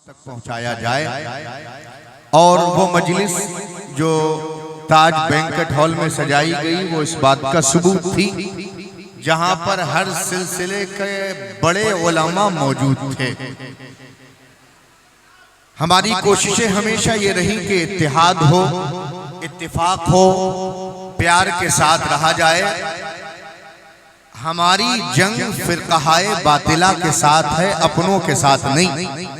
तक पहुंचाया जाए और वो मजलिस जो ताज बैंकेट हॉल में सजाई गई वो इस बात का सबूत थी, जहां पर हर सिलसिले के बड़े उलमा मौजूद थे। हमारी कोशिशें हमेशा ये रही कि इत्तेहाद हो, इत्तेफाक हो, प्यार के साथ रहा जाए। हमारी जंग फिरकाए बातिला के साथ है, अपनों के साथ नहीं।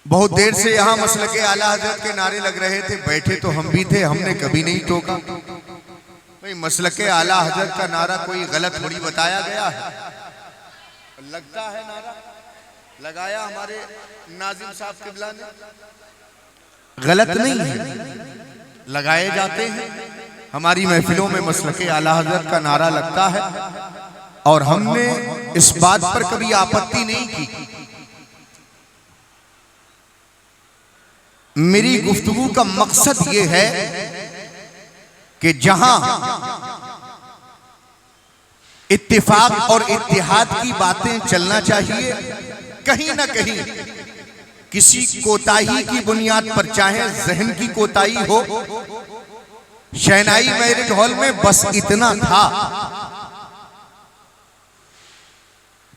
बहुत देर से यहाँ मसलके आला हजरत के नारे लग रहे थे, बैठे तो हम भी थे, हमने कभी नहीं टोका। भाई मसलके आला हजरत का नारा कोई गलत थोड़ी बताया गया है, लगता है नारा लगाया हमारे नाजिम साहब किबला ने, गलत नहीं है, लगाए जाते हैं। हमारी महफिलों में मसलके आला हजरत का नारा लगता है और हमने इस बात पर कभी आपत्ति नहीं की। मेरी गुफ्तगू का मकसद ये है कि जहां इत्तेफाक और इत्तेहाद की बातें चलना चाहिए, कहीं ना कहीं किसी कोताही की बुनियाद पर, चाहे जहन की कोताही हो। शहनाई मैरिज हॉल में बस इतना था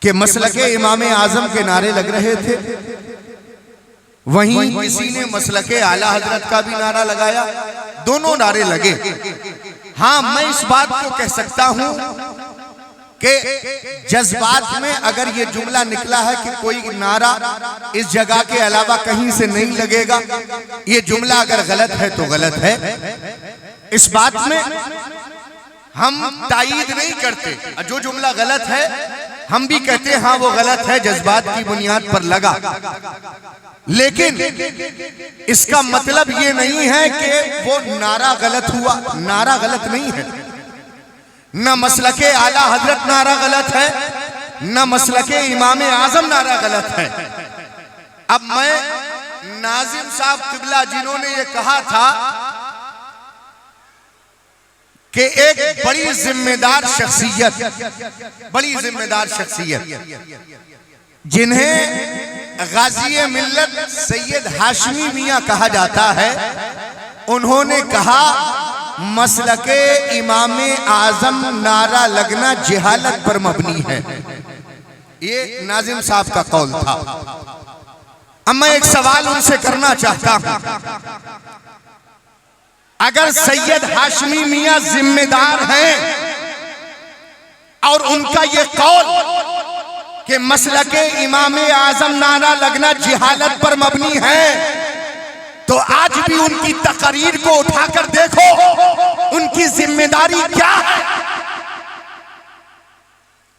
कि मसलके इमामे आजम के नारे लग रहे थे, वहीं किसी ने मसलके आला हजरत का भी नारा लगाया, दोनों नारे लगे। हाँ, मैं इस बात को कह सकता हूं कि जज्बात में अगर ये जुमला निकला है कि कोई नारा इस जगह के अलावा कहीं से नहीं लगेगा, ये जुमला अगर गलत है तो गलत है। इस बात में हम तायीद नहीं करते, जो जुमला गलत है हम भी कहते हैं हाँ वो गलत है, जज्बात की बुनियाद पर लगा। लेकिन इसका मतलब ये नहीं है कि वो नारा गलत हुआ, नारा गलत नहीं है। न मसलके आला हजरत नारा गलत है, न मसलके इमामे आजम नारा गलत है। अब मैं नाजिम साहब किबला जिन्होंने ये कहा था कि एक बड़ी जिम्मेदार शख्सियत, बड़ी जिम्मेदार शख्सियत जिन्हें गाज़ी मिल्लत सैयद हाशमी मियां कहा जाता है, उन्होंने कहा मसलके इमामे आजम नारा लगना जिहालत पर मबनी है। ये नाजिम साहब का कौल था। अब मैं एक सवाल उनसे करना चाहता हूं, अगर सैयद हाशमी मियां जिम्मेदार हैं और उनका ये कौल कि मसलके इमामे आजम नारा लगना जिहालत पर मबनी है, तो आज भी उनकी तकरीर को उठाकर देखो, उनकी जिम्मेदारी क्या है।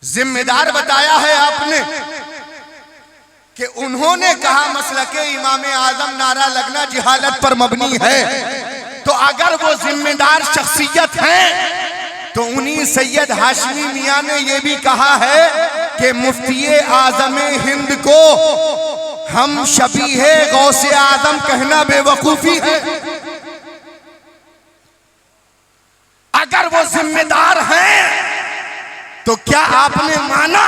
जिम्मेदार बताया है आपने कि उन्होंने कहा मसलके इमामे आजम नारा लगना जिहालत पर मबनी है, तो अगर वो जिम्मेदार शख्सियत हैं तो उन्हीं सैयद हाशमी मियां ने ये भी कहा है कि मुफ्ती आजम हिंद को हम शबीहे गौसे आजम कहना बेवकूफी है। अगर वो जिम्मेदार हैं तो क्या आपने माना,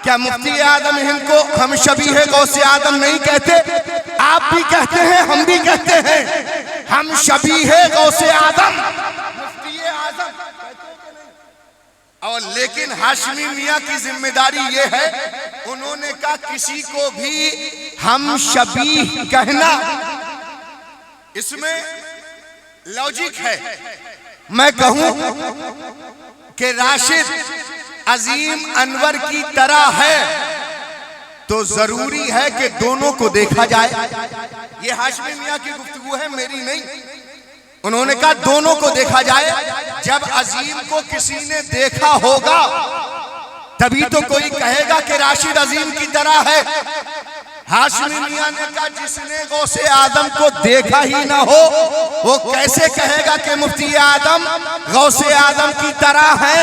क्या मुफ्ती आजम हिंद को हम शबीहे गौसे आजम नहीं कहते? आप भी कहते हैं, हम भी कहते हैं, हम शबीहे गौसे आजम मुफ्ती आजम। और लेकिन हाशमी मियां की जिम्मेदारी ये है, उन्होंने कहा किसी को भी हम शबीह कहना, इसमें लॉजिक है। मैं कहूं कि राशिद अजीम अनवर की तरह है तो जरूरी है कि दोनों को देखा जाए। ये हाशमी मियां की गुफ्तगू है, मेरी नहीं। उन्होंने कहा दोनों को देखा जाए। जब अजीम को किसी ने देखा होगा तभी तो कोई कहेगा कि राशिद अजीम की तरह है। हाशमी मियां ने कहा जिसने गौसे आदम को देखा ही ना हो वो कैसे कहेगा कि मुफ्ती आदम गौसे आदम की तरह है।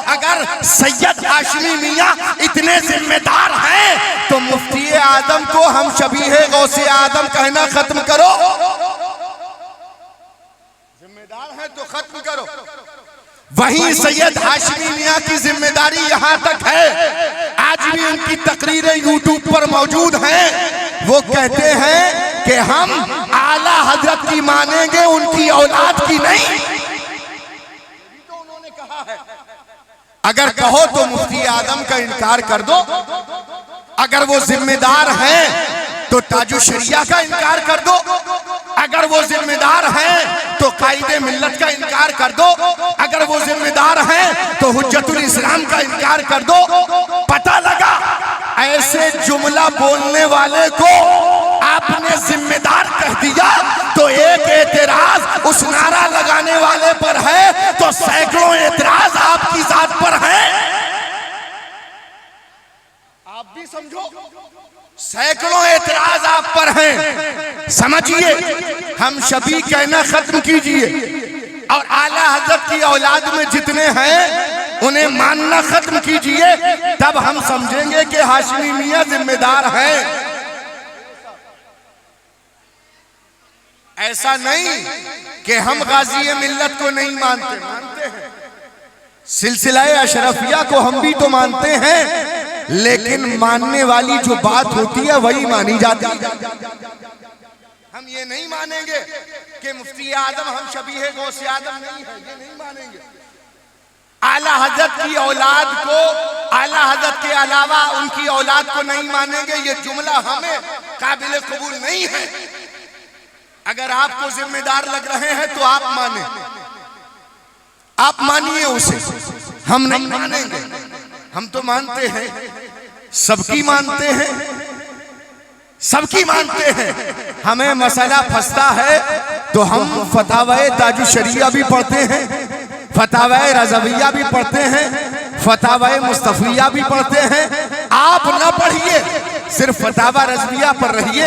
अगर सैयद हाशमी मियां इतने जिम्मेदार हैं तो मुफ्ती आदम को हम शबीहे गौसे आदम कहना खत्म करो। जिम्मेदार है तो खत्म करो। वहीं सैयद हाशमी मियां की जिम्मेदारी यहां तक है आज भी उनकी तकरीरें यूट्यूब पर मौजूद हैं। वो कहते हैं कि हम आला हजरत की मानेंगे, उनकी औलाद की नहीं। तो उन्होंने कहा है, अगर कहो तो मुफ्ती आदम का इनकार कर दो, अगर वो जिम्मेदार हैं तो ताजु शरिया का इनकार कर दो, अगर वो जिम्मेदार हैं तो कायदे मिल्लत का इनकार कर दो, अगर वो जिम्मेदार हैं तो हुज्जतुल इस्लाम का इनकार कर दो। पता लगा ऐसे जुमला बोलने वाले को आपने जिम्मेदार कह दिया तो एक एतराज उस नारा लगाने वाले पर है तो सैकड़ों एतराज आपकी जात पर है। आप भी समझो, सैकड़ों एतराज आप पर हैं। समझिए, हम शबी कहना खत्म कीजिए और आला हजरत की औलाद में जितने हैं उन्हें मानना खत्म कीजिए, तब हम समझेंगे कि हाशमी मियां जिम्मेदार हैं। ऐसा नहीं कि हम गाजी मिल्लत को नहीं मानते, मानते हैं। सिलसिला अशरफिया को हम भी तो मानते हैं, लेकिन मानने वाली जो बात होती है वही मानी जाती है। हम ये नहीं मानेंगे कि मुफ्ती आदम हम शबीह गौसे आदम नहीं है, ये नहीं मानेंगे। आला हजरत की औलाद को, आला हजरत के अलावा उनकी औलाद को नहीं मानेंगे, ये जुमला हमें काबिल कबूल नहीं है। अगर आपको जिम्मेदार लग रहे हैं तो आप माने, आप मानिए उसे, हम नहीं मानेंगे। हम तो मानते हैं, सबकी मानते हैं, सबकी मानते हैं। हमें मसला फंसता है तो हम फतावाए ताजु शरिया भी पढ़ते हैं, फतावाए रज़विया भी पढ़ते हैं, फतावाए मुस्तफिया भी पढ़ते हैं। आप ना पढ़िए, सिर्फ फतावा रज़विया पर रहिए,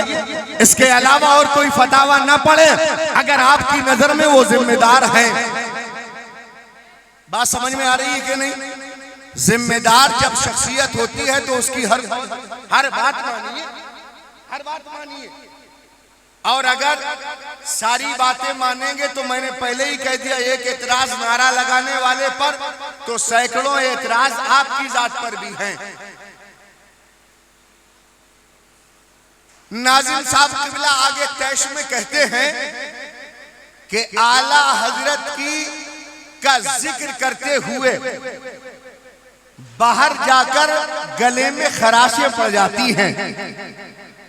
इसके अलावा और कोई फतावा ना पढ़े अगर आपकी नजर में वो जिम्मेदार हैं। बात समझ में आ रही है कि नहीं? जिम्मेदार जब शख्सियत होती है तो उसकी हर बात मानिए, हर बात मानिए। और अगर सारी बातें मानेंगे तो मैंने पहले ही कह दिया, एक एतराज नारा लगाने वाले पर तो सैकड़ों एतराज आपकी जात पर भी हैं। नाजिम साहब किबला आगे तैश में कहते हैं कि आला हजरत का जिक्र करते हुए बाहर जाकर गले में खराशें पड़ जाती हैं,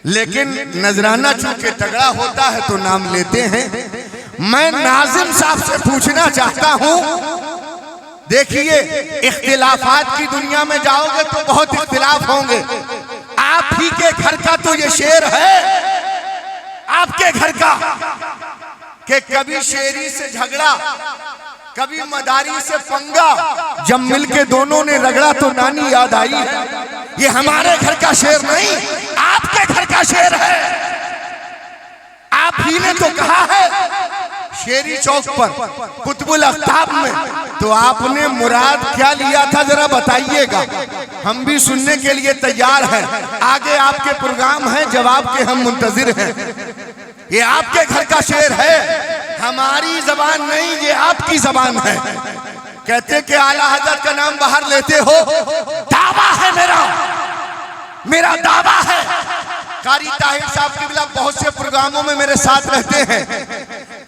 लेकिन नजराना चूंकि तगड़ा होता है तो नाम लेते हैं। मैं नाजिम साहब से पूछना चाहता हूं, देखिए इख्तिलाफात की दुनिया में जाओगे तो बहुत इख्तिलाफ होंगे। आप ही के घर का तो ये शेर है, आपके घर का, कि कभी शेरी से झगड़ा, कभी मदारी से पंगा, जब मिलके दोनों ने रगड़ा तो नानी याद आई है। ये हमारे घर का शेर नहीं, आपके घर का शेर है। आप ही ने तो कहा है शेरी चौक पर कुतुबुल अख्ताब में, तो आपने मुराद क्या लिया था जरा बताइएगा, हम भी सुनने के लिए तैयार हैं। आगे आपके प्रोग्राम है, जवाब के हम मुंतजिर हैं। ये आपके घर का शेर है, हमारी जबान नहीं, ये आपकी जबान है। कहते कि आला हजरत का नाम बाहर लेते हो, दावा है मेरा दावा है। कारी ताहिर साहब किबला बहुत से प्रोग्रामों में मेरे साथ रहते हैं,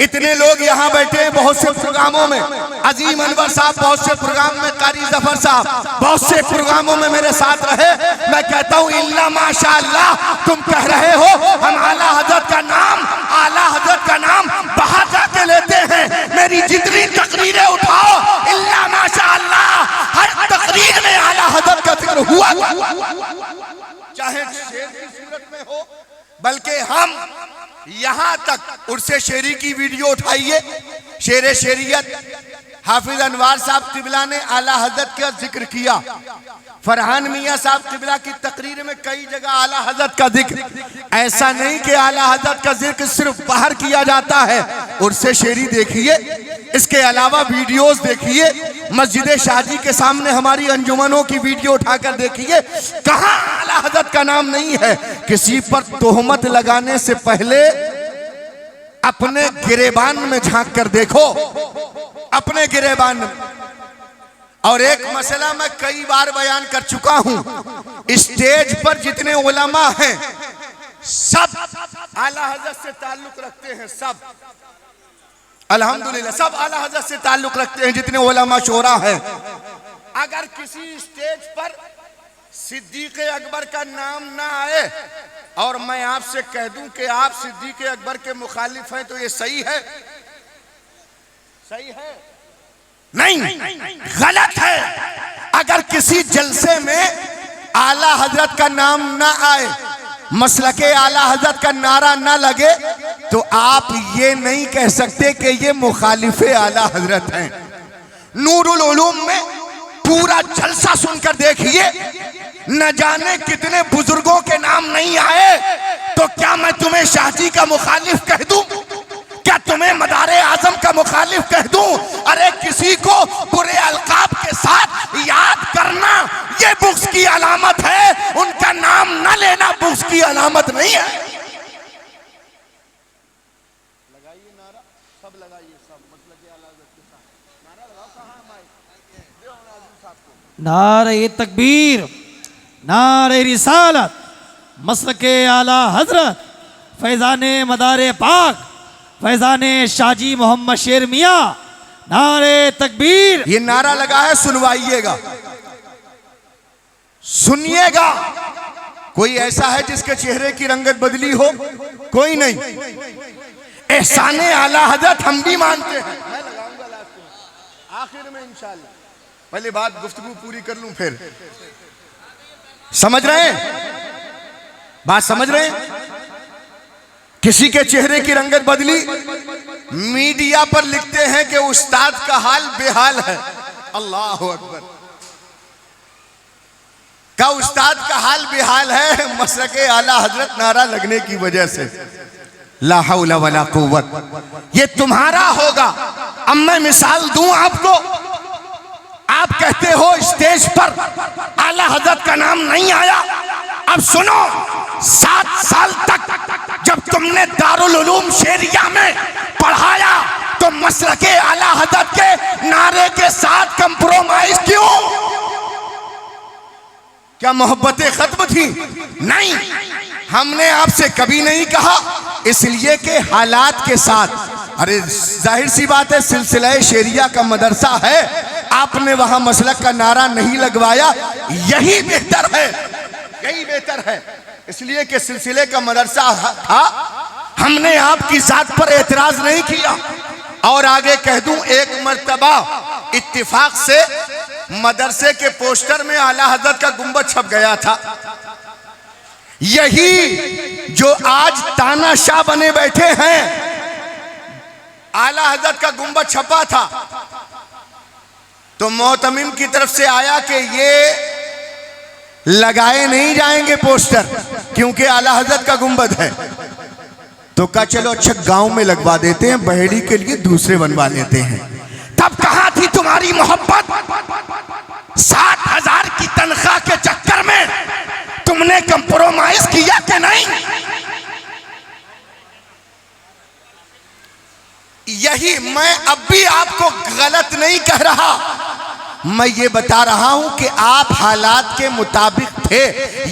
इतने लोग यहाँ बैठे हैं बहुत से प्रोग्रामों में। अजीम अनवर साहब बहुत से प्रोग्राम में, कारी जफर साहब बहुत से प्रोग्रामों में मेरे साथ रहे। मैं कहता हूँ इल्ला माशाअल्लाह, तुम कह रहे हो हम आला हजरत का नाम बाहर जाके लेते हैं। मेरी जितनी तकरीरें उठाओ, इल्ला माशाअल्लाह हर तकरीर में आला हजरत का जिक्र हुआ, चाहे शेर की सूरत में हो। बल्कि हम यहां तक उर्से शेरी की वीडियो उठाइए, शेर शेरियत हाफिज अनवार साहब किबला ने आला हजरत का जिक्र किया। फरहान मियां साहब किबला की तकरीर में कई जगह आला हजरत का जिक्र। ऐसा नहीं कि आला हजरत का जिक्र सिर्फ बाहर किया जाता है। उर्से शेरी देखिए, इसके अलावा वीडियोस देखिए, मस्जिद शाहजी के सामने हमारी अंजुमनों की वीडियो उठाकर देखिए, कहां आला हजरत का नाम नहीं है। किसी पर तोहमत लगाने से पहले अपने गिरेबान में झांक कर देखो, अपने गिरेबान में। और एक मसला मैं कई बार बयान कर चुका हूं, स्टेज पर जितने उलमा हैं सब आला हजरत से ताल्लुक रखते हैं, सब अल्हम्दुलिल्लाह सब आला हजरत से ताल्लुक रखते हैं जितने उलमा शोरा हैं। अगर किसी स्टेज पर सिद्दीक अकबर का नाम ना आए और मैं आपसे कह दूं कि आप सिद्दीक अकबर के मुखालिफ हैं तो ये सही है? सही है? नहीं, गलत है। अगर किसी जलसे में आला हजरत का नाम ना आए, मसलके आला हजरत का नारा ना लगे, तो आप ये नहीं कह सकते कि ये मुखालिफे आला हजरत हैं। नूरुल उलूम में पूरा जलसा सुनकर देखिए, न जाने कितने बुजुर्गों के नाम नहीं आए। तो क्या मैं तुम्हें शाहजी का मुखालिफ कह दूं? क्या तुम्हें मदारे आजम का मुखालिफ कह दूं? अरे किसी को बुरे अलकाब के साथ याद करना ये बुक्स की अलामत है, उनका नाम न लेना बुक्स की अलामत नहीं है। लगाइए नारा, सब लगाइए, सब मतलब के आला हज़रत के साथ नारा लगाओ। कहां माइक दे आज़म साहब को? नारे तकबीर, नारे रिसालत, मसलके आला हजरत, फैजाने मदारे पाक, फैजाने शाहजी मोहम्मद शेर मियाँ, नारे तकबीर। ये नारा लगा है, सुनवाइएगा, सुनिएगा। कोई ऐसा है जिसके चेहरे की रंगत बदली हो? कोई नहीं। एहसाने आला हजरत हम भी मानते हैं। मैं लगाऊंगा लास्ट में, आखिर में इंशाल्लाह। पहले बात गुफ्तगू पूरी कर लूं, फिर समझ रहे हैं? बात समझ रहे हैं? किसी के चेहरे की रंगत बदली, मीडिया पर लिखते हैं कि उस्ताद का हाल बेहाल है। अल्लाह अकबर। का उस्ताद का हाल बेहाल है मसलके आला हजरत नारा लगने की वजह से। ला हौला वला कुव्वत। ये तुम्हारा होगा। अब मैं मिसाल दूं आपको। आप कहते हो स्टेज पर आला हजरत का नाम नहीं आया। अब सुनो, 7 साल तक जब तुमने दारुल उलूम शेरिया में पढ़ाया तो मसलके आला हजरत के नारे के साथ कंप्रोमाइज क्यों? क्या मोहब्बतें खत्म थी? नहीं, हमने आपसे कभी नहीं कहा, इसलिए कि हालात के साथ। अरे जाहिर सी बात है, सिलसिला शेरिया का मदरसा है, आपने वहां मसलक का नारा नहीं लगवाया, यही बेहतर है, यही बेहतर है। इसलिए कि सिलसिले का मदरसा था, हमने आपकी जात पर एतराज नहीं किया। और आगे कह दूं, एक मर्तबा इत्तिफाक से मदरसे के पोस्टर में आला हजरत का गुंबद छप गया था। यही जो आज तानाशाह बने बैठे हैं, आला हजरत का गुंबद छपा था। तो मोहतमिम की तरफ से आया कि ये लगाए नहीं जाएंगे पोस्टर, क्योंकि आला हजरत का गुंबद है। तो कहा चलो अच्छा गांव में लगवा देते हैं, बहेड़ी के लिए दूसरे बनवा लेते हैं। तब कहां थी तुम्हारी मोहब्बत? 60,000 की तनख्वाह के चक्कर में तुमने कंप्रोमाइज किया कि नहीं? यही मैं अब भी आपको गलत नहीं कह रहा, मैं ये बता रहा हूं कि आप हालात के मुताबिक थे,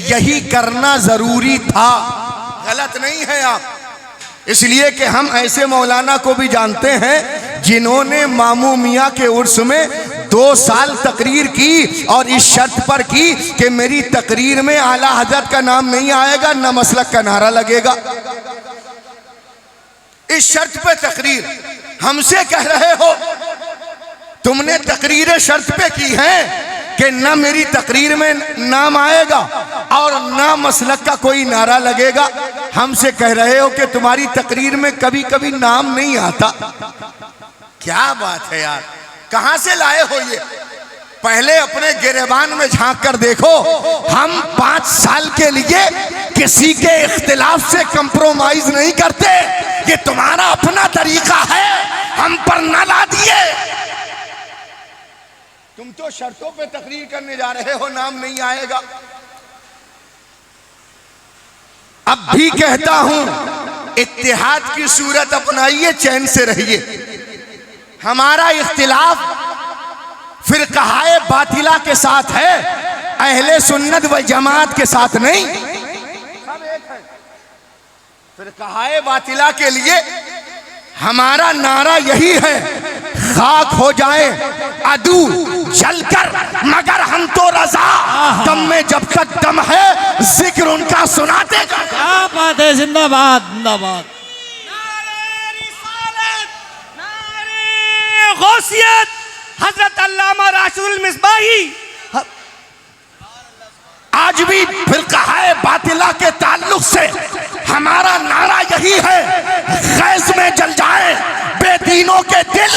यही करना जरूरी था, गलत नहीं है आप। इसलिए कि हम ऐसे मौलाना को भी जानते हैं जिन्होंने मामू मियाँ के उर्स में 2 साल तकरीर की और इस शर्त पर की कि मेरी तकरीर में आला हजरत का नाम नहीं आएगा, न मसलक का नारा लगेगा। इस शर्त पे तकरीर हमसे कह रहे हो, तुमने तकरीरें शर्त पे की हैं कि न मेरी तकरीर में नाम आएगा और न मसलक का कोई नारा लगेगा। हमसे कह रहे हो कि तुम्हारी तकरीर में कभी कभी नाम नहीं आता। क्या बात है यार, कहां से लाए हो ये? पहले अपने गिरेबान में झांक कर देखो। हम 5 साल के लिए किसी के इख्तिलाफ से कंप्रोमाइज नहीं करते, ये तुम्हारा अपना तरीका है, हम पर न ला दिए। तुम तो शर्तों पे तकरीर करने जा रहे हो, नाम नहीं आएगा। अब भी कहता हूं, इत्तेहाद की सूरत अपनाइए, चैन से रहिए। हमारा इख्तिलाफ फिरकाए बातिला के साथ है, अहले सुन्नत व जमात के साथ नहीं। फिर कहा बातिला के लिए हमारा नारा यही है, खाक हो जाए अदू जलकर मगर हम तो रजा, दम में जब तक दम है जिक्र उनका सुनाते जाओ। क्या बात है, जिंदाबाद जिंदाबाद। गौसियत हजरत अल्लामा राशिदुल मिसबाही। आज भी फिरका बातिला के ताल्लुक से हमारा नारा यही है, गैस में जल जाए बेदीनों के दिल,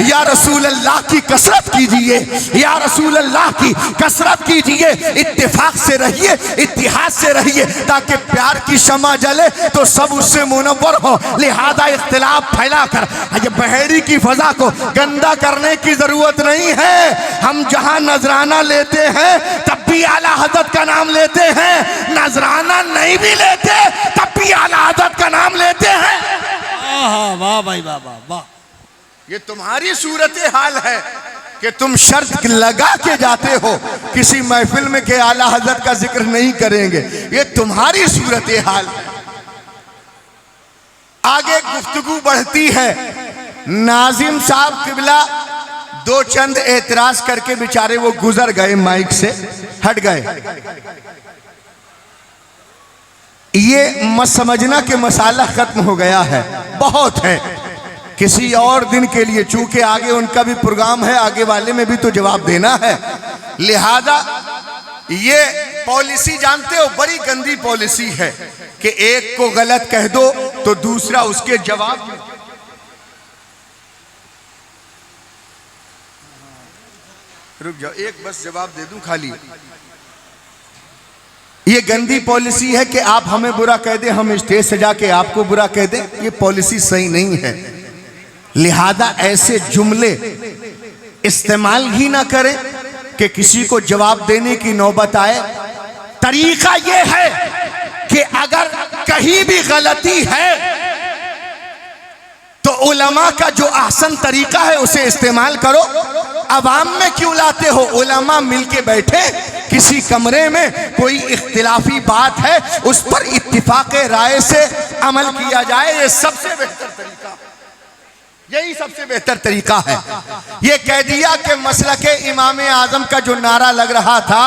या रसूल अल्लाह की कसरत कीजिए, या रसूल अल्लाह की कसरत कीजिए। इत्तेफाक से रहिए, इत्तिहाद से रहिए, ताकि प्यार की शमा जले तो सब उससे मुनव्वर हो। लिहाजा इख्तिलाफ फैलाकर ये बहेड़ी की फजा को गंदा करने की जरूरत नहीं है। हम जहां नजराना लेते हैं तब भी आला हजरत का नाम लेते हैं, नजराना नहीं भी लेते तब भी आला हजरत का नाम लेते हैं। वाह भाई वाह वाह वाह। ये तुम्हारी सूरत हाल है कि तुम शर्त लगा के जाते हो किसी महफिल में के आला हजरत का जिक्र नहीं करेंगे, ये तुम्हारी सूरत हाल है। आगे गुफ्तगू बढ़ती है। नाजिम साहब किबला दो चंद एतराज करके बेचारे वो गुजर गए, माइक से हट गए। ये मत समझना कि मसाला खत्म हो गया है, बहुत है, किसी और दिन के लिए, चूंकि आगे उनका भी प्रोग्राम है, आगे वाले में भी तो जवाब देना है। लिहाजा ये पॉलिसी जानते हो बड़ी गंदी पॉलिसी है कि एक को गलत कह दो तो दूसरा उसके जवाब में। रुक जाओ, एक बस जवाब दे दूं खाली। ये गंदी पॉलिसी है कि आप हमें बुरा कह दें, हम स्टेज सजा के आपको बुरा कह दें, ये पॉलिसी सही नहीं है। लिहाजा ऐसे जुमले इस्तेमाल ही ना करें कि किसी को जवाब देने की नौबत आए। तरीका ये है कि अगर कहीं भी गलती है तो उलमा का जो आसान तरीका है उसे इस्तेमाल करो। अवाम में क्यों लाते हो? उलमा मिलके बैठे किसी कमरे में, कोई इख्तिलाफी बात है उस पर इत्तिफाक राय से अमल किया जाए, ये सबसे बेहतर तरीका, यही सबसे बेहतर तरीका है। ये कह दिया कि मसलके इमाम आजम का जो नारा लग रहा था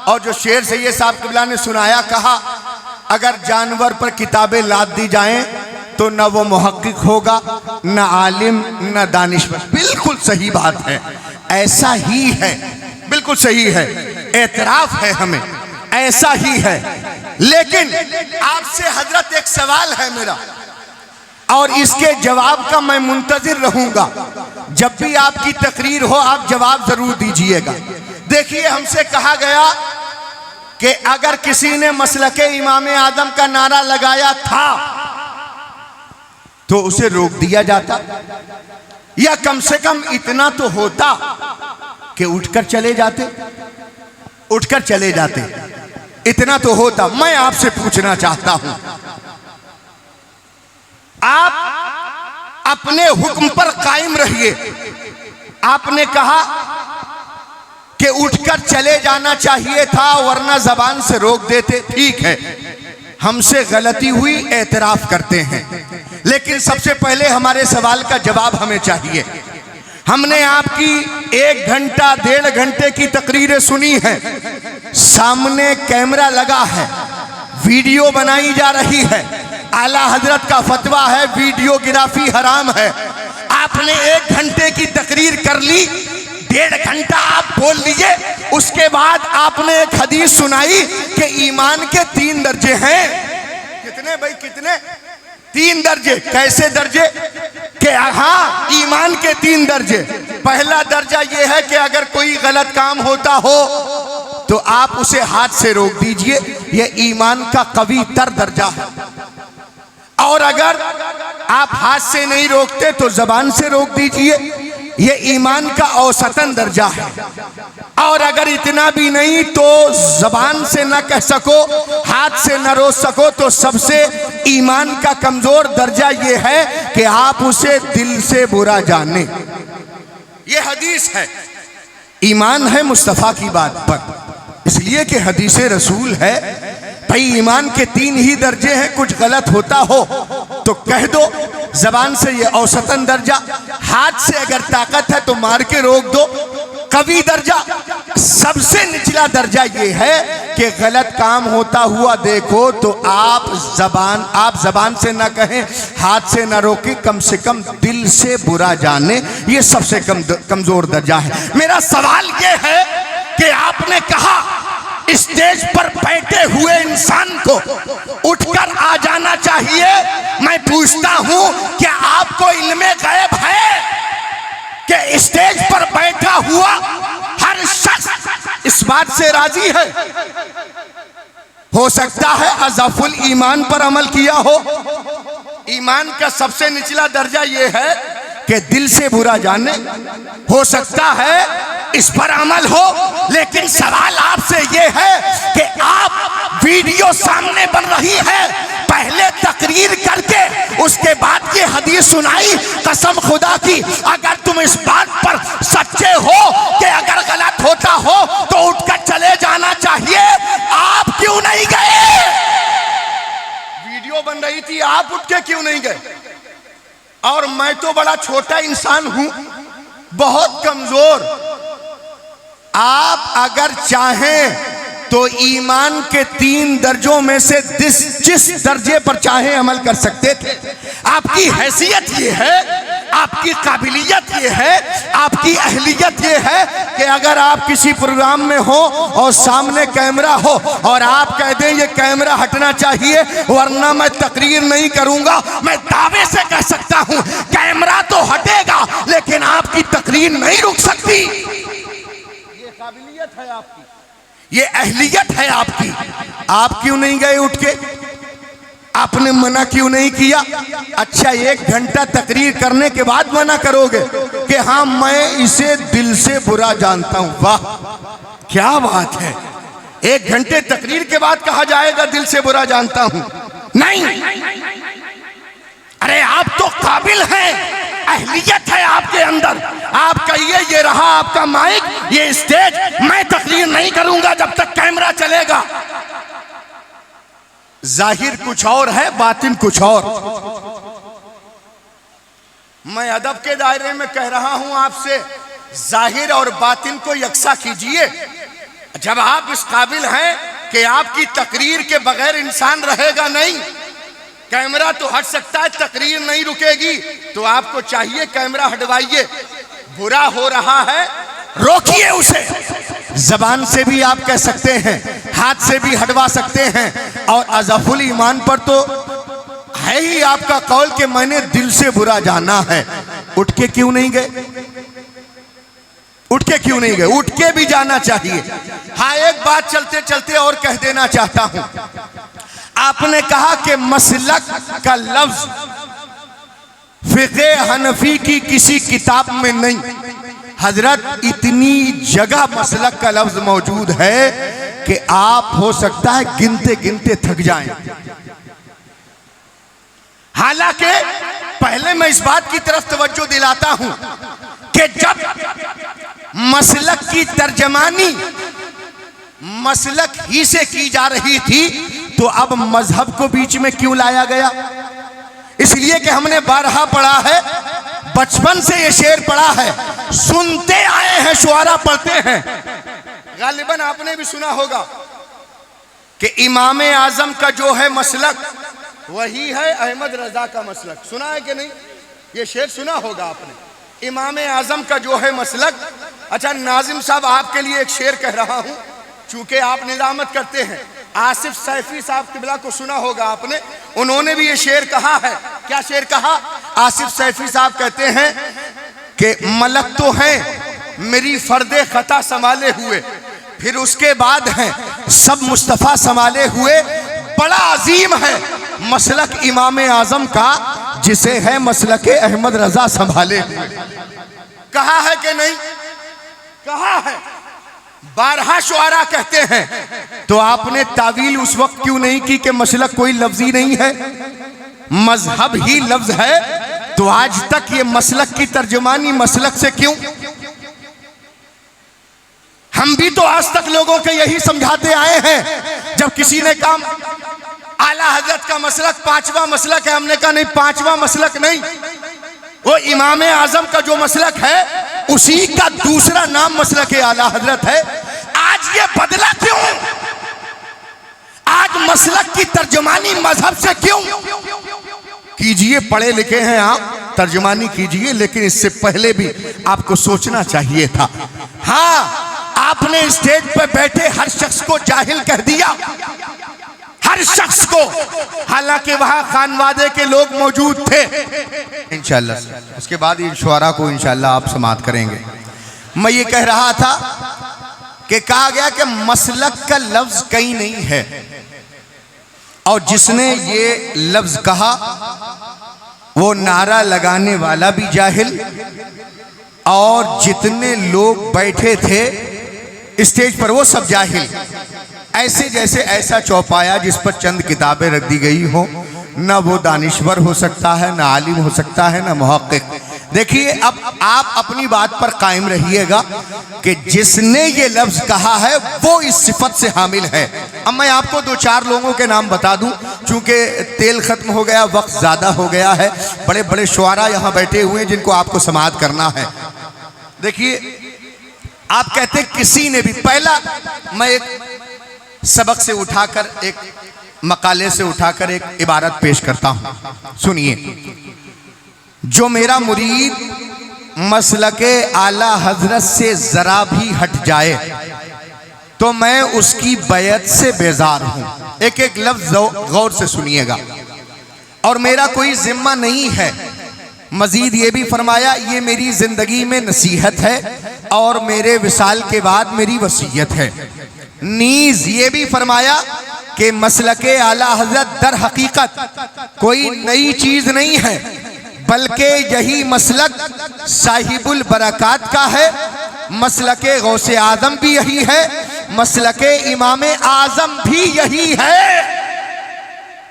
और जो शेर सैयद साहब किबला ने सुनाया, कहा अगर जानवर पर किताबें लाद दी जाएं तो न वो मुहक्किक होगा, न आलिम, न दानिश्वर। बिल्कुल सही बात है, ऐसा ही है, बिल्कुल सही है, एतराफ है हमें, ऐसा ही है। लेकिन आपसे हजरत एक सवाल है मेरा, और इसके जवाब का मैं मुंतजिर रहूंगा। जब भी आपकी तकरीर हो आप जवाब जरूर दीजिएगा। देखिए, हमसे कहा गया कि अगर किसी ने मसलके इमाम आदम का नारा लगाया था तो उसे रोक दिया जाता, या कम से कम इतना तो होता कि उठकर चले जाते, उठकर चले जाते, इतना तो होता। मैं आपसे पूछना चाहता हूं, आप अपने हुक्म पर कायम रहिए। आपने कहा कि उठकर चले जाना चाहिए था वरना जबान से रोक देते, ठीक है, हमसे गलती हुई, एतराफ करते हैं, लेकिन सबसे पहले हमारे सवाल का जवाब हमें चाहिए। हमने आपकी 1 घंटा 1.5 घंटे की तकरीरें सुनी हैं, सामने कैमरा लगा है, वीडियो बनाई जा रही है, आला हजरत का फतवा है वीडियोग्राफी हराम है। आपने 1 घंटे की तकरीर कर ली, 1.5 घंटा आप बोल लिए, उसके बाद आपने एक हदीस सुनाई कि ईमान के 3 दर्जे हैं। कितने भाई, कितने? 3 दर्जे। कैसे दर्जे? कि हाँ, ईमान के 3 दर्जे। पहला दर्जा यह है कि अगर कोई गलत काम होता हो तो आप उसे हाथ से रोक दीजिए, यह ईमान का कवी तर दर्जा है। और अगर आप हाथ से नहीं रोकते तो जबान से रोक दीजिए, ये ईमान का औसतन दर्जा है। और अगर इतना भी नहीं तो जबान से न कह सको, हाथ से न रोक सको, तो सबसे ईमान का कमजोर दर्जा ये है कि आप उसे दिल से बुरा जाने। ये हदीस है, ईमान है मुस्तफा की बात पर। इसलिए कि हदीस रसूल है, भाई ईमान के 3 ही दर्जे हैं, कुछ गलत होता हो तो कह दो, जबान से ये औसतन दर्जा, हाथ से अगर ताकत है तो मार के रोक दो, कवि दर्जा। सबसे निचला दर्जा ये है कि गलत काम होता हुआ देखो तो आप जबान से ना कहें, हाथ से ना रोके, कम से कम दिल से बुरा जाने, ये सबसे कमजोर दर्जा है। मेरा सवाल ये है कि आपने कहा स्टेज पर बैठे हुए इंसान को उठकर आ जाना चाहिए। मैं पूछता हूं, क्या आपको इल्मे गैब है कि स्टेज पर बैठा हुआ हर शख्स इस बात से राजी है? हो सकता है अज़फ़ुल ईमान पर अमल किया हो। ईमान का सबसे निचला दर्जा यह है कि दिल से बुरा जाने, हो सकता है इस पर अमल हो। लेकिन सवाल आपसे यह है कि आप वीडियो सामने बन रही है, पहले तकरीर करके उसके बाद ये हदीस सुनाई, कसम खुदा की अगर तुम इस बात पर सच्चे हो कि अगर गलत होता हो तो उठकर चले जाना चाहिए, आप क्यों नहीं गए? वीडियो बन रही थी, आप उठ के क्यों नहीं गए? और मैं तो बड़ा छोटा इंसान हूं, बहुत कमजोर। आप अगर चाहें तो ईमान के 3 दर्जों में से जिस दर्जे पर चाहे अमल कर सकते थे। आपकी हैसियत ये है, आपकी काबिलियत ये है, आपकी अहलियत ये है कि अगर आप किसी प्रोग्राम में हो और सामने कैमरा हो और आप कह दें ये कैमरा हटना चाहिए वरना मैं तकरीर नहीं करूंगा, मैं दावे से कह सकता हूं कैमरा तो हटेगा लेकिन आपकी तकरीर नहीं रुक सकती। ये काबिलियत है आपकी, ये अहलियत है आपकी। आप क्यों नहीं गए उठ के? आपने मना क्यों नहीं किया? अच्छा 1 घंटा तकरीर करने के बाद मना करोगे कि हाँ मैं इसे दिल से बुरा जानता हूं। वाह क्या बात है, 1 घंटे तकरीर के बाद कहा जाएगा दिल से बुरा जानता हूं? नहीं, अरे आप तो काबिल हैं, अहलियत है आपके अंदर। आप कहिए ये रहा आपका माइक, ये स्टेज, मैं तकरीर नहीं करूंगा जब तक कैमरा चलेगा। जाहिर कुछ और है, बातिन कुछ और। मैं अदब के दायरे में कह रहा हूं आपसे, जाहिर और बातिन को यकसा कीजिए। जब आप इस काबिल हैं कि आपकी तकरीर के बगैर इंसान रहेगा नहीं, कैमरा तो हट सकता है, तकरीर नहीं रुकेगी, तो आपको चाहिए कैमरा हटवाइए। बुरा हो रहा है, रोकिए उसे। जबान से भी आप कह सकते हैं, हाथ से भी हटवा सकते हैं, और अज़फ़ुल ईमान पर तो है ही आपका कौल कि मैंने दिल से बुरा जाना है। उठ के क्यों नहीं गए? उठ के क्यों नहीं गए? उठ के भी जाना चाहिए। हाँ एक बात चलते चलते और कह देना चाहता हूं। आपने कहा कि मसलक का लफ्ज फ़िक़े हनफी की किसी किताब में नहीं। हजरत इतनी जगह मसलक का लफ्ज मौजूद है कि आप हो सकता है गिनते गिनते थक जाएं। हालांकि पहले मैं इस बात की तरफ तवज्जो दिलाता हूं कि जब मसलक की तर्जमानी मसलक ही से की जा रही थी तो अब मजहब को बीच में क्यों लाया गया? इसलिए कि हमने बारहा पढ़ा है, बचपन से ये शेर पढ़ा है, सुनते आए हैं, शुआरा पढ़ते हैं। गालिबन आपने भी सुना होगा कि इमाम आजम का जो है मसलक वही है अहमद रजा का मसलक। सुना है कि नहीं? ये शेर सुना होगा आपने, इमाम आजम का जो है मसलक। अच्छा नाजिम साहब आपके लिए एक शेर कह रहा हूं, चूंकि आप निजामत करते हैं। आसिफ सैफी साहब किबला को सुना होगा आपने, उन्होंने भी ये शेर कहा है। क्या शेर कहा? आसिफ सैफी साहब कहते हैं कि मलक तो हैं मेरी फर्दे खता संभाले हुए, फिर उसके बाद हैं सब मुस्तफ़ा संभाले हुए। बड़ा अजीम है मसलक इमाम आजम का, जिसे है मसलक अहमद रजा संभाले हुए। कहा है कि नहीं? कहा है। बारहा शुआरा कहते हैं, तो आपने तावील उस वक्त क्यों नहीं की कि मसलक कोई लफ्ज ही नहीं है, मजहब ही लफ्ज है? तो आज तक ये मसलक की तर्जुमानी मसलक से क्यों? हम भी तो आज तक लोगों के यही समझाते आए हैं। जब किसी ने कहा आला हजरत का मसलक पांचवा मसलक है, हमने कहा नहीं, पांचवा मसलक नहीं, वो इमाम आजम का जो मसलक है उसी का दूसरा नाम मसलक आला हजरत है। आज ये बदला क्यों? आज मसलक की तर्जुमानी मजहब से क्यों? कीजिए, पढ़े लिखे हैं आप, तर्जुमानी कीजिए, लेकिन इससे पहले भी आपको सोचना चाहिए था। हाँ, आपने स्टेज पे बैठे हर शख्स को जाहिल कह दिया, हर शख्स को, हालांकि वहां खानवादे के लोग मौजूद थे। इंशाअल्लाह उसके बाद इन शुआरा को इंशाअल्लाह आप समाअत करेंगे। मैं ये कह रहा था कि कहा गया कि मसलक का लफ्ज कहीं नहीं है, और जिसने ये लफ्ज कहा वो नारा लगाने वाला भी जाहिल, और जितने लोग बैठे थे स्टेज पर वो सब जाहिल। ऐसे जैसे ऐसा चौपाया जिस पर चंद किताबें रख दी गई हो, न वो दानिश्वर हो सकता है, न आलिम हो सकता है, न मुहक्किक। देखिए, अब आप अपनी बात पर कायम रहिएगा कि जिसने ये लफ्ज कहा है वो इस सिफत से हामिल है। अब मैं आपको दो चार लोगों के नाम बता दूं, चूंकि तेल खत्म हो गया, वक्त ज्यादा हो गया है, बड़े बड़े शुआरा यहाँ बैठे हुए हैं जिनको आपको समाअत करना है। देखिए, आप कहते किसी ने भी, पहला मैं एक सबक से उठाकर, एक मकाले से उठाकर एक इबारत पेश करता हूं, सुनिए। जो मेरा मुरीद मसलके आला हजरत से जरा भी हट जाए तो मैं उसकी बैत से बेजार हूं। एक एक लफ्ज गौर से सुनिएगा। और मेरा कोई जिम्मा नहीं है। मजीद ये भी फरमाया, ये मेरी जिंदगी में नसीहत है और मेरे विसाल के बाद मेरी वसीयत है। नीज ये भी फरमाया कि मसलके आला हजरत दर हकीकत कोई नई चीज नहीं है, बल्कि यही मसलक साहिबुल बरकात का है। मसलके गौसे आजम भी यही है, मसलके इमाम आजम भी यही है।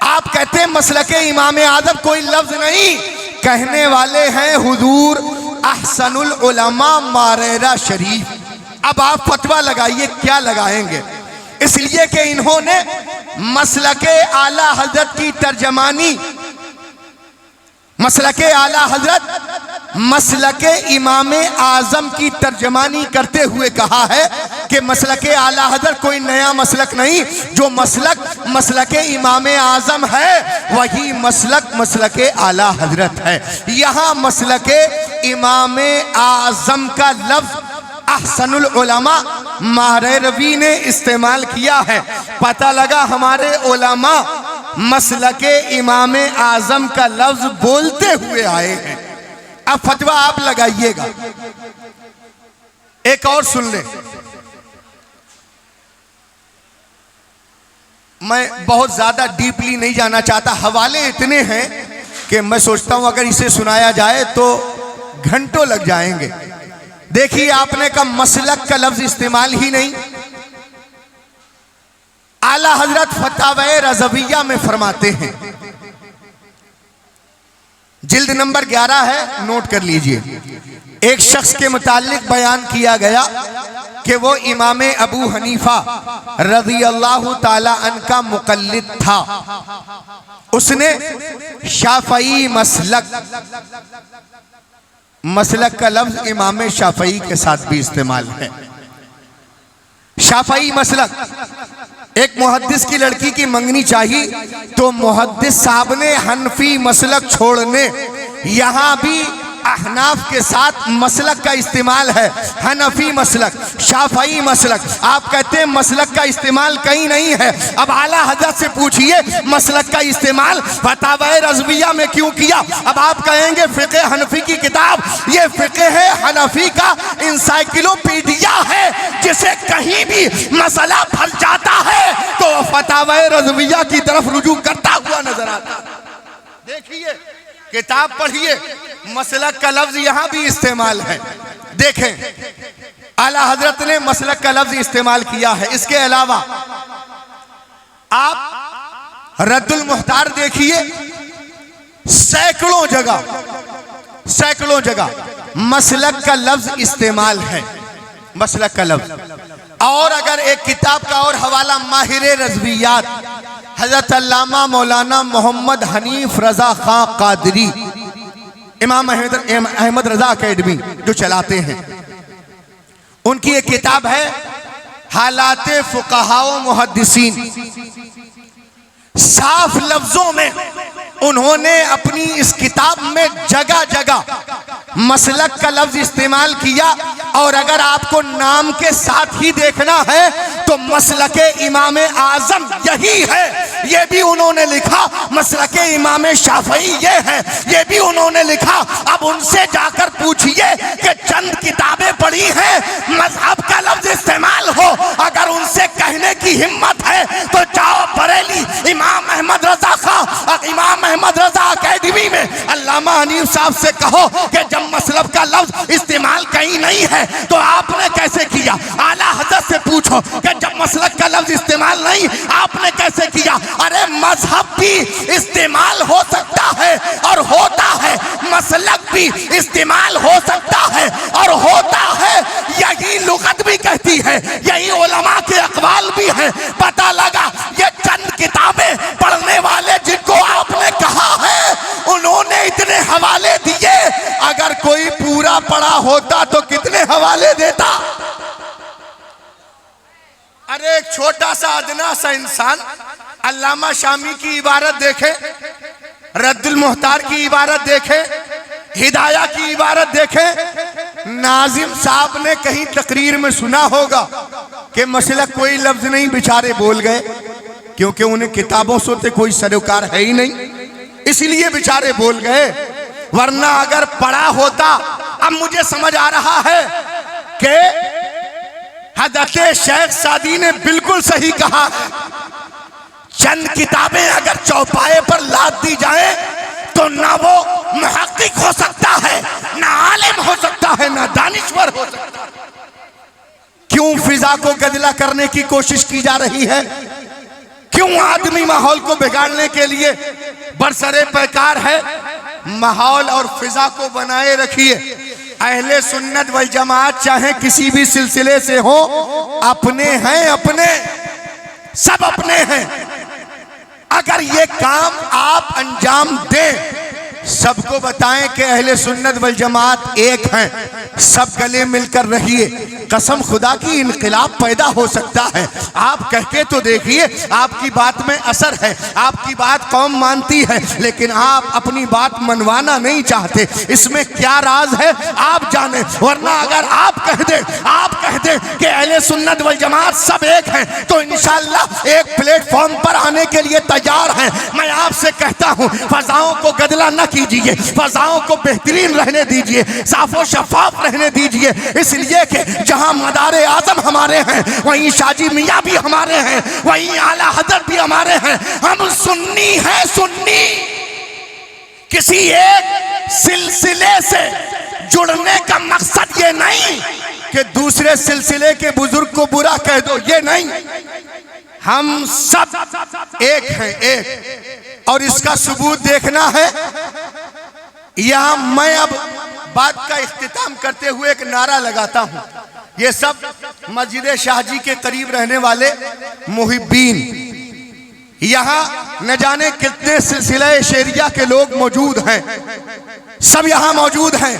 आप कहते हैं मसलके इमाम आजम कोई लफ्ज नहीं, कहने वाले हैं हुजूर अहसनुल उलमा मारेरा शरीफ। अब आप फतवा लगाइए, क्या लगाएंगे? इसलिए कि इन्होंने मसलके आला हजरत की तर्जमानी, मसलके आला हजरत मसलके इमाम आजम की तर्जमानी करते हुए कहा है कि मसलके आला हजरत कोई नया मसलक नहीं, जो मसलक मसलके इमाम आजम है वही मसलक मसलके आला हजरत है। यहाँ मसलके इमाम आजम का लफ्ज अहसनुल उलमा मारेरवी ने इस्तेमाल किया है। पता लगा हमारे उलमा मसलके इमाम आजम का लफ्ज बोलते हुए आए हैं। अब फतवा आप लगाइएगा। एक और सुन ले, मैं बहुत ज्यादा डीपली नहीं जाना चाहता, हवाले इतने हैं कि मैं सोचता हूं अगर इसे सुनाया जाए तो घंटों लग जाएंगे। देखिए, आपने कहा मसलक का लफ्ज इस्तेमाल ही नहीं। आला हजरत फतावे रज़विया में फरमाते हैं, जिल्द नंबर 11 है, नोट कर लीजिए। एक शख्स के मुतालिक बयान किया गया कि वो इमाम अबू हनीफा रज़ी अल्लाह ताला अन्हु का मुक़ल्लिद था। उसने शाफ़ई मसलक का लफ्ज इमाम शाफ़ई के साथ भी इस्तेमाल है। शाफ़ई मसलक, एक मुहद्दिस की लड़की की मंगनी चाहिए तो मुहद्दिस साहब ने हनफी मसलक छोड़ने, यहाँ भी अहनाफ के साथ मसलक का इस्तेमाल है। हनफी मसलक, शाफ़ई मसलक। आप कहते हैं मसलक का इस्तेमाल कहीं नहीं है। अब आला हजरत से पूछिए मसलक का इस्तेमाल फतावा रज़विया में क्यों किया? अब आप कहेंगे फ़िक़े हनफी की किताब, ये फ़िक़े है हनफी का इंसाइक्लोपीडिया है, जिसे कहीं भी मसला फंस जाता है तो फतावा रज़विया की तरफ रुजू करता हुआ नजर आता। देखिए, किताब पढ़िए, मसलक का लफ्ज यहां भी इस्तेमाल है। देखें, आला हजरत ने मसलक का लफ्ज इस्तेमाल किया है। इसके अलावा आप रद्दुल मुख्तार देखिए, सैकड़ों जगह मसलक का लफ्ज इस्तेमाल है। मसलक का लफ्ज और अगर एक किताब का और हवाला माहिर रज़वियात हजरत अल्लामा मौलाना मोहम्मद हनीफ रजा खां कादरी इमाम अहमद रजा अकेडमी जो चलाते हैं, उनकी एक किताब है हालाते फुक़हा व मुहद्दिसीन। साफ लफ्जों में उन्होंने अपनी इस किताब में जगह जगह मसलक का लफ्ज इस्तेमाल किया, और अगर आपको नाम के साथ ही देखना है तो मसलके इमाम आजम यही है, ये भी उन्होंने लिखा। मसलके इमाम शाफई ये है, ये भी उन्होंने लिखा। अब उनसे जाकर पूछिए कि चंद किताबें पढ़ी हैं, मजहब का लफ्ज इस्तेमाल हो, अगर उनसे कहने की हिम्मत है तो जाओ बरेली इमाम अहमद रजा खां इमाम अहमद रजा अकेडमी में अल्लामा हनीफ साहब से कहो कि जब मसलब का लफ्ज इस्तेमाल कहीं नहीं है तो आपने कैसे किया। आला हजरत से पूछो कि जब मसलब का लफ्ज इस्तेमाल नहीं आपने कैसे किया। अरे मजहब भी इस्तेमाल हो सकता है और होता है, मसलक भी इस्तेमाल हो सकता है और होता है, यही लुगत भी कहती है, यही उलमा के अक़वाल भी है। पता लगा ये चंद किताबें पढ़ने वाले जिनको आपने कहा है उन्होंने इतने हवाले दिए, अगर कोई पूरा पढ़ा होता तो कितने हवाले देता। अरे एक छोटा सा अदना सा इंसान अल्लामा शामी की इबारत देखे, रद्दुल मुख्तार की इबारत देखे, हिदाया की इबारत देखे। नाजिम साहब ने कहीं तकरीर में सुना होगा कि मसलक कोई लफ्ज नहीं, बेचारे बोल गए, क्योंकि उन्हें किताबों से कोई सरोकार है ही नहीं, इसलिए बेचारे बोल गए। वरना अगर पढ़ा होता, अब मुझे समझ आ रहा है कि हज़रत शेख सादी ने बिल्कुल सही कहा। चंद किताबें अगर चौपाए पर लाद दी जाए तो ना वो मुहक्किक हो सकता है, ना आलिम हो सकता है, ना दानिश्वर हो सकता है। क्यों फिजा को गदला करने की कोशिश की जा रही है? क्यों आदमी माहौल को बिगाड़ने के लिए बरसरे पैकार है? माहौल और फिजा को बनाए रखिए। अहले सुन्नत वल जमात चाहे किसी भी सिलसिले से हो, अपने हैं, अपने सब अपने हैं। अगर ये काम आप अंजाम दें, सबको बताएं कि अहले सुन्नत वल जमात एक हैं, सब गले मिलकर रहिए, कसम खुदा की इनकलाब पैदा हो सकता है। आप कह के तो देखिए, आपकी बात में असर है, आपकी बात कौम मानती है, लेकिन आप अपनी बात मनवाना नहीं चाहते। इसमें क्या राज है आप जाने। वरना अगर आप कह दें कि अहले सुन्नत वल जमात सब एक हैं तो इंशाअल्लाह एक प्लेटफॉर्म पर आने के लिए तैयार हैं। मैं आपसे कहता हूँ, फजाओं को गदला न कीजिए, फजाओं को बेहतरीन रहने दीजिए, साफो शफाफ रहने दीजिए। इसलिए कि जहां मदारे आजम हमारे हैं वहीं शाजी मियाँ भी हमारे हैं, वहीं आला हजरत भी हमारे हैं। हम सुन्नी हैं, सुन्नी। किसी एक सिलसिले से जुड़ने का मकसद ये नहीं कि दूसरे सिलसिले के बुजुर्ग को बुरा कह दो, ये नहीं। हम सब एक हैं, एक। और इसका सबूत देखना है। यहां मैं अब बात का इख्तिताम करते हुए एक नारा लगाता हूं। ये सब मस्जिद शाहजी के करीब रहने वाले मुहिब्बीन, यहां न जाने कितने सिलसिले शेरिया के लोग मौजूद हैं, सब यहां मौजूद हैं।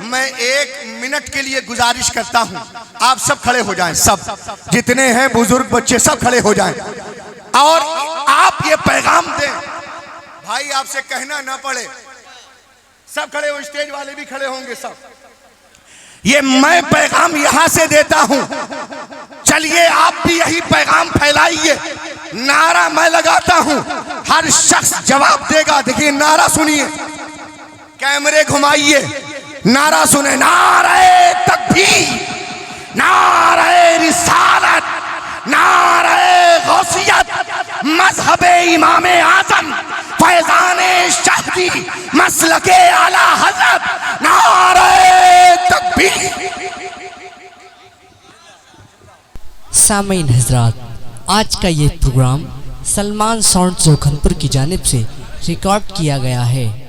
मैं 1 मिनट के लिए गुजारिश करता हूं, आप सब खड़े हो जाएं, सब जितने हैं बुजुर्ग बच्चे सब खड़े हो जाएं और आप ये पैगाम दें। भाई आपसे कहना ना पड़े, सब खड़े हो, स्टेज वाले भी खड़े होंगे सब। ये मैं पैगाम यहां से देता हूं, चलिए आप भी यही पैगाम फैलाइए। नारा मैं लगाता हूं, हर शख्स जवाब देगा। देखिए नारा सुनिए, कैमरे घुमाइए, नारा सुने। नारे तकबीर, नारे रिसालत, नारे गौसियत, मजहबे इमामे आजम, फैजाने शाहजी, मसलके आला हजरत, नारे तकबीर। सामीन हजरात, आज का ये प्रोग्राम सलमान साउंड जोखनपुर की जानिब से रिकॉर्ड किया गया है।